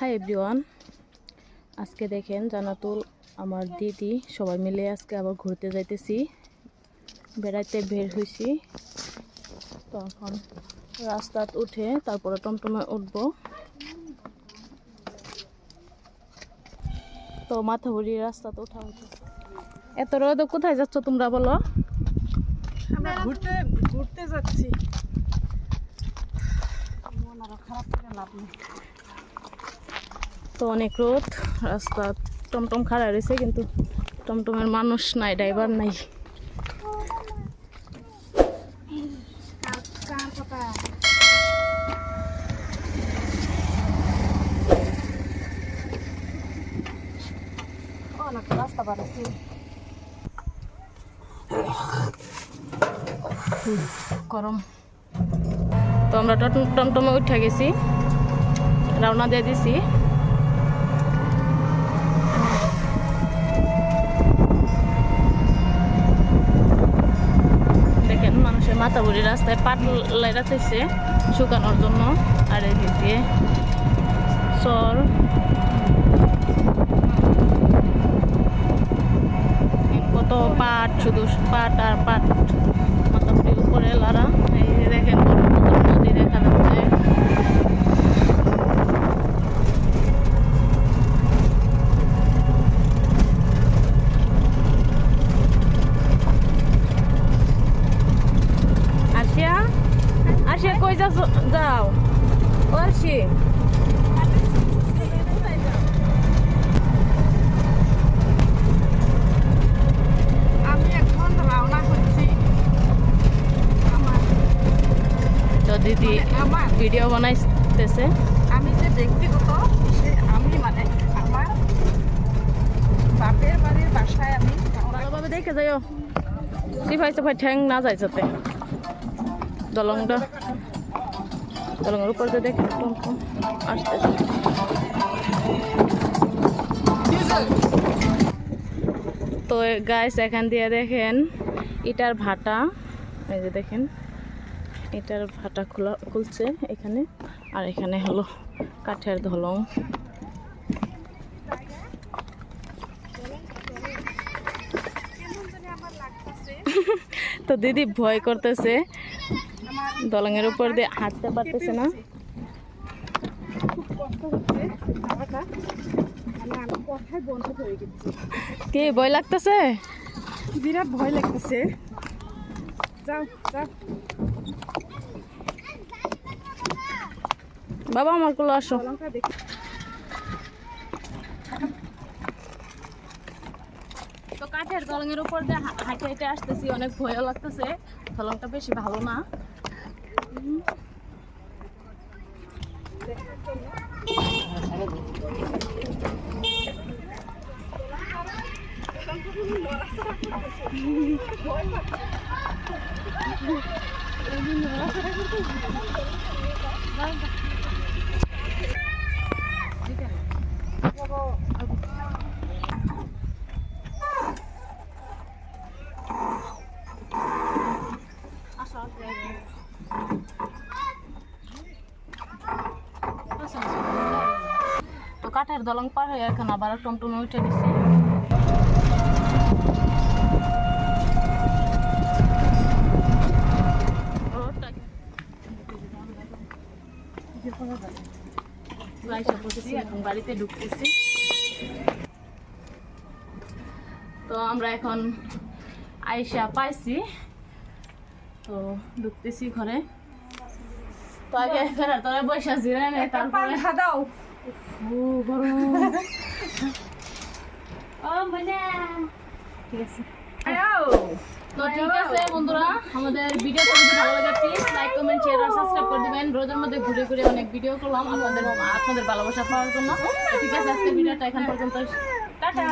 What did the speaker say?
Hi everyone, আজকে দেখেন জান্নাতুল আমার দিদি সবাই মিলে আজকে আবার ঘুরতে যাইতেছি, বেড়াইতে বের হয়েছি। তখন রাস্তাত উঠে তারপরে টমটমে উঠবো। তো মাথা ঘুরি রাস্তাতে উঠা উঠে। এত রোদ, কোথায় যাচ্ছ তোমরা বলো? আমরা ঘুরতে ঘুরতে যাচ্ছি। খারাপ করে লাভ নেই। তো অনেক রোদ, রাস্তা টমটম খাড়া রয়েছে কিন্তু টমটমের মানুষ নাই, ড্রাইভার নাই। রাস্তা বাড়াচ্ছি গরম। তো আমরা টমটমে উঠে গেছি, রওনা দিয়ে দিছি। দেখেন মানুষের মাথা ভরি রাস্তায় পাট লাইরাতেছে শুকানোর জন্য। আর এদিক দিয়ে চর, কত পাট, শুধু পাট আর পাট, মাথা ভরি উপরে লারা। এই যে দেখেন নদী দেখা যাচ্ছে। আরশি কই যাও? ও আরশি, আমি এখন রওনা হচ্ছি। তো দিদি আমার ভিডিও বানাইতেছে। আমি যে ব্যক্তিগত আমি মানে আমার বাপের বাড়ির বাসায় আমি ভালোভাবে দেখে যাইও, সিফাই সাফাই ঠ্যাং না যায় যাতে। দলঙের উপর দিয়ে দেখে টমটম আসতেছে। তো গাইস এখান দিয়ে দেখেন ইটার ভাটা, এই যে দেখেন ইটার ভাটা খুলছে এখানে। আর এখানে হলো কাঠের দলং। তো দিদি ভয় করতেছে, দলঙের উপর দিয়ে হাঁটতে পারতেছে না। কি ভয় লাগতেছে? বিরাট ভয় লাগতেছে। যাও যাও বাবা আমার কোলে আসো। তো কাঠের দলঙের উপর দিয়ে হাঁটে হেঁটে আসতেছি, অনেক ভয়ও লাগতেছে। দলংটা বেশি ভালো না। তো কাঠের দলং পার হয়ে এখন আবার টমটমে উঠে দিচ্ছি। এখন বাড়িতে ঢুকতেছি। তো আমরা এখন আইসা পাইছি, তো ঢুকতেছি ঘরে। তো আগে ফেরার তোরা বৈশা জিরে নেই, তারপরে দাও। ঠিক আছে। তো ঠিক আছে বন্ধুরা, আমাদের ভিডিওটা যদি ভালো লাগে প্লিজ লাইক, কমেন্ট, শেয়ার আর সাবস্ক্রাইব করে দিবেন। রোদের মধ্যে ঘুরে ঘুরে অনেক ভিডিও করলাম আপনাদের ভালোবাসা পাওয়ার জন্য। ঠিক আছে, আজকের ভিডিওটা এখান পর্যন্ত। টাটা।